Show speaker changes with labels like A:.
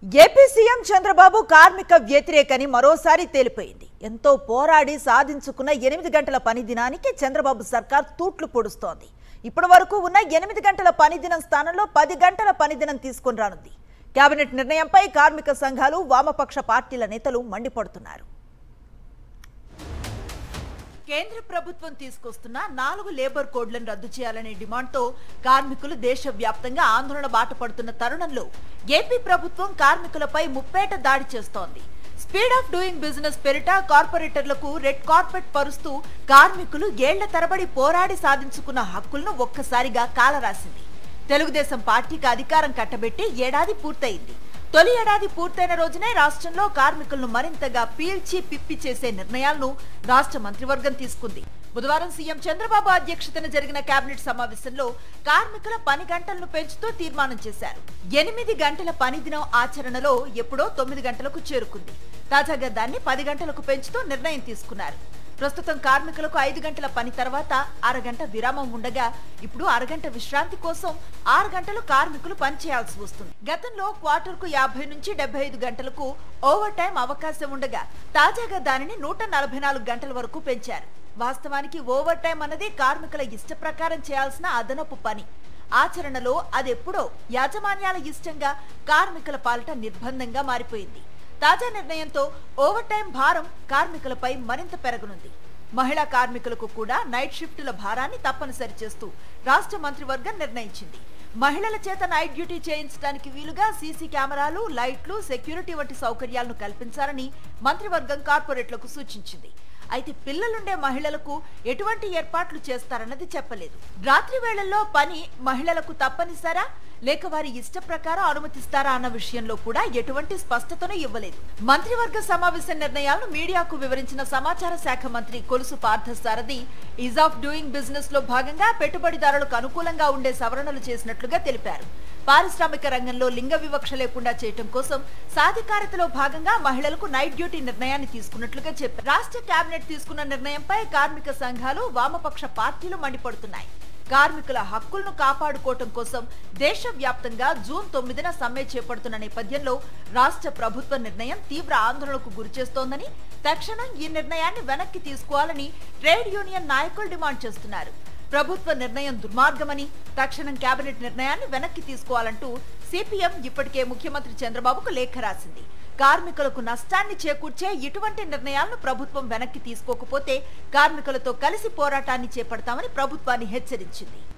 A: AP CM Chandrababu కార్మిక వ్యతిరేకని మరోసారి తేలిపోయింది. ఎంతో పోరాడి సాధించుకున్న 8 గంటల పని దినానికి చంద్రబాబు సర్కార్ తూట్లు పొడుస్తోంది. ఇప్పటి వరకు ఉన్న 8 గంటల పని దినం స్థానంలో 10 గంటల పని దినం తీసుకొని రానుంది. కేబినెట్ నిర్ణయంపై కార్మిక సంఘాలు, వామపక్ష పార్టీల నేతలు మండిపడుతున్నారు. కేంద్ర ప్రభుత్వం తీసుకొస్తున్న 4 లేబర్ కోడ్లను రద్దు చేయాలనే డిమాండ్తో కార్మికులు దేశవ్యాప్తంగా ఆందోళన బాట పడుతున్న తరుణంలో ఏపీ ప్రభుత్వం కార్మికులపై ముప్పేట దాడి చేస్తోంది. స్పీడ్ ఆఫ్ డూయింగ్ బిజినెస్ పేరిట కార్పొరేటర్లకు రెడ్ కార్పెట్ పరుస్తూ కార్మికులు ఏళ్ల తరబడి పోరాడి సాధించుకున్న హక్కులను ఒక్కసారిగా కాలరాసింది. తెలుగుదేశం పార్టీకి అధికారం కట్టబెట్టి ఏడాది పూర్తయింది. తొలి ఏడాది పూర్తయిన రోజునే రాష్ట్రంలో కార్మికులను మరింతగా పీల్చి పిప్పి చేసే నిర్ణయాలను రాష్ట్ర మంత్రివర్గం తీసుకుంది. బుధవారం సీఎం చంద్రబాబు అధ్యక్షతన జరిగిన కేబినెట్ సమావేశంలో కార్మికుల పని గంటలను పెంచుతూ తీర్మానం చేశారు. 8 గంటల పని దినం ఆచరణలో ఎప్పుడో 9 గంటలకు చేరుకుంది. తాజాగా దాన్ని 10 గంటలకు పెంచుతూ నిర్ణయం తీసుకున్నారు. ప్రస్తుతం కార్మికులకు 5 గంటల పని తర్వాత అరగంట విరామం ఉండగా ఇప్పుడు అరగంట విశ్రాంతి కోసం 6 గంటలు కార్మికులు పనిచేయాల్సి వస్తుంది. గతంలో క్వార్టర్కు 50 నుంచి 75 గంటలకు ఓవర్ టైం అవకాశం ఉండగా తాజాగా దానిని 144 గంటల వరకు పెంచారు. వాస్తవానికి ఓవర్ టైం అన్నది కార్మికుల ఇష్ట ప్రకారం చేయాల్సిన అదనపు పని. ఆచరణలో అదెప్పుడో యాజమాన్యాల ఇష్టంగా కార్మికుల పాలిట నిర్బంధంగా మారిపోయింది. తాజా నిర్ణయంతో ఓవర్ టైం భారం కార్మికులపై మరింత పెరగనుంది. మహిళా కార్మికులకు కూడా నైట్ షిఫ్టుల భారాన్ని తప్పనిసరి చేస్తూ రాష్ట్ర మంత్రివర్గం నిర్ణయించింది. మహిళల చేత నైట్ డ్యూటీ చేయించడానికి వీలుగా సీసీ కెమెరాలు, లైట్లు, సెక్యూరిటీ వంటి సౌకర్యాలను కల్పించాలని మంత్రివర్గం కార్పొరేట్లకు సూచించింది. అయితే పిల్లలుండే మహిళలకు ఎటువంటి ఏర్పాట్లు చేస్తారన్నది చెప్పలేదు. రాత్రి వేళల్లో పని మహిళలకు తప్పనిసరా లేక వారి ఇష్ట ప్రకారం అనుమతిస్తారా అన్న విషయంలో కూడా ఎటువంటి స్పష్టతను ఇవ్వలేదు. మంత్రివర్గ సమావేశ నిర్ణయాలను మీడియాకు వివరించిన సమాచార శాఖ మంత్రి Kolusu Parthasarathy ease of doing business లో భాగంగా పెట్టుబడిదారులకు అనుకూలంగా ఉండే సవరణలు చేసినట్లుగా తెలిపారు. పారిశ్రామిక రంగంలో లింగ వివక్ష లేకుండా చేయడం కోసం సాధికారతలో భాగంగా మహిళలకు నైట్ డ్యూటీ నిర్ణయాన్ని తీసుకున్నట్లుగా చెప్పారు. రాష్ట్ర కేబినెట్ తీసుకున్న నిర్ణయంపై కార్మిక సంఘాలు, వామపక్ష పార్టీలు మండిపడుతున్నాయి. కార్మికుల హక్కులను కాపాడుకోవటం కోసం దేశవ్యాప్తంగా జూన్ 9న సమ్మె చేపడుతున్న నేపథ్యంలో రాష్ట్ర ప్రభుత్వ నిర్ణయం తీవ్ర ఆందోళనకు గురిచేస్తోందని, తక్షణం ఈ నిర్ణయాన్ని వెనక్కి తీసుకోవాలని ట్రేడ్ యూనియన్ నాయకులు డిమాండ్ చేస్తున్నారు. ప్రభుత్వ నిర్ణయం దుర్మార్గమని, తక్షణం కేబినెట్ నిర్ణయాన్ని వెనక్కి తీసుకోవాలంటూ సిపిఎం ఇప్పటికే ముఖ్యమంత్రి చంద్రబాబుకు లేఖ రాసింది. కార్మికులకు నష్టాన్ని చేకూర్చే ఇటువంటి నిర్ణయాలను ప్రభుత్వం వెనక్కి తీసుకోకపోతే కార్మికులతో కలిసి పోరాటాన్ని చేపడతామని ప్రభుత్వాన్ని హెచ్చరించింది.